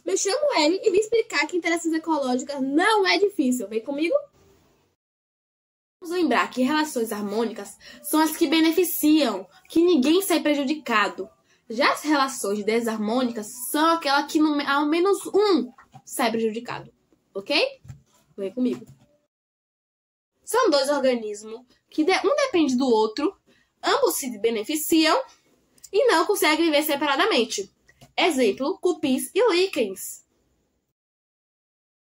Me chamo Ellen e vim explicar que interações ecológicas não é difícil. Vem comigo? Vamos lembrar que relações harmônicas são as que beneficiam, que ninguém sai prejudicado. Já as relações desarmônicas são aquelas que ao menos um sai prejudicado. Ok? Vem comigo. São dois organismos que um depende do outro, ambos se beneficiam e não conseguem viver separadamente. Exemplo, cupins e líquens.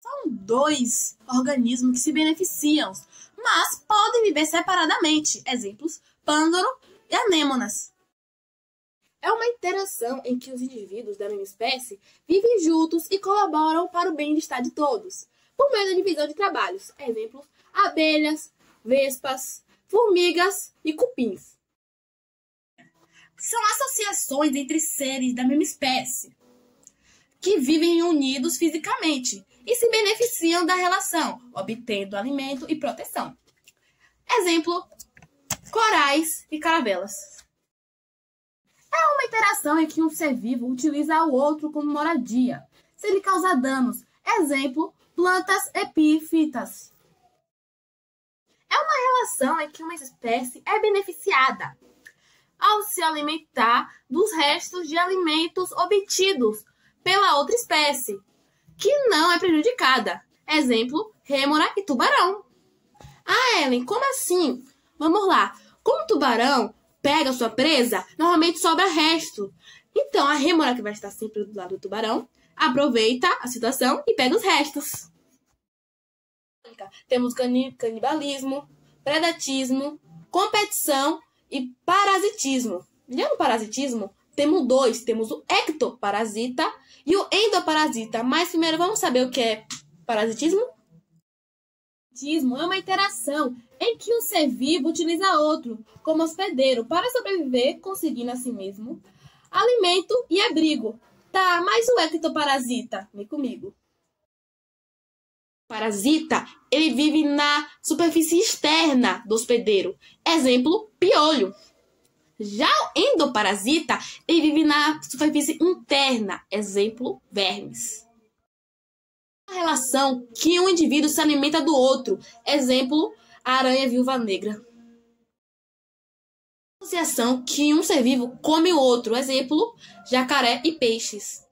São dois organismos que se beneficiam, mas podem viver separadamente. Exemplos, pândaro e anêmonas. É uma interação em que os indivíduos da mesma espécie vivem juntos e colaboram para o bem-estar de todos, por meio da divisão de trabalhos. Exemplos, abelhas, vespas, formigas e cupins. São associações entre seres da mesma espécie que vivem unidos fisicamente e se beneficiam da relação, obtendo alimento e proteção. Exemplo, corais e caravelas. É uma interação em que um ser vivo utiliza o outro como moradia, sem lhe causar danos. Exemplo, plantas epífitas. É uma relação em que uma espécie é beneficiada ao se alimentar dos restos de alimentos obtidos pela outra espécie, que não é prejudicada. Exemplo, rêmora e tubarão. Ah, Ellen, como assim? Vamos lá. Como o tubarão pega sua presa, normalmente sobra resto. Então, a rêmora, que vai estar sempre do lado do tubarão, aproveita a situação e pega os restos. Temos canibalismo, predatismo, competição e parasitismo. Já no parasitismo, temos dois. Temos o ectoparasita e o endoparasita. Mas primeiro vamos saber o que é parasitismo? Parasitismo é uma interação em que um ser vivo utiliza outro como hospedeiro para sobreviver, conseguindo a si mesmo alimento e abrigo. Tá, mas o ectoparasita? Vem comigo. O parasita, ele vive na superfície externa do hospedeiro. Exemplo, piolho. Já o endoparasita, ele vive na superfície interna. Exemplo, vermes. A relação que um indivíduo se alimenta do outro. Exemplo, aranha viúva negra. A associação que um ser vivo come o outro. Exemplo, jacaré e peixes.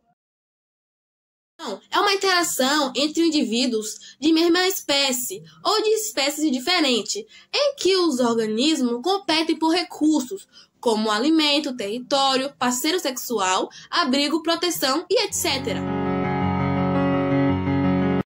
É uma interação entre indivíduos de mesma espécie ou de espécies diferentes, em que os organismos competem por recursos, como alimento, território, parceiro sexual, abrigo, proteção e etc.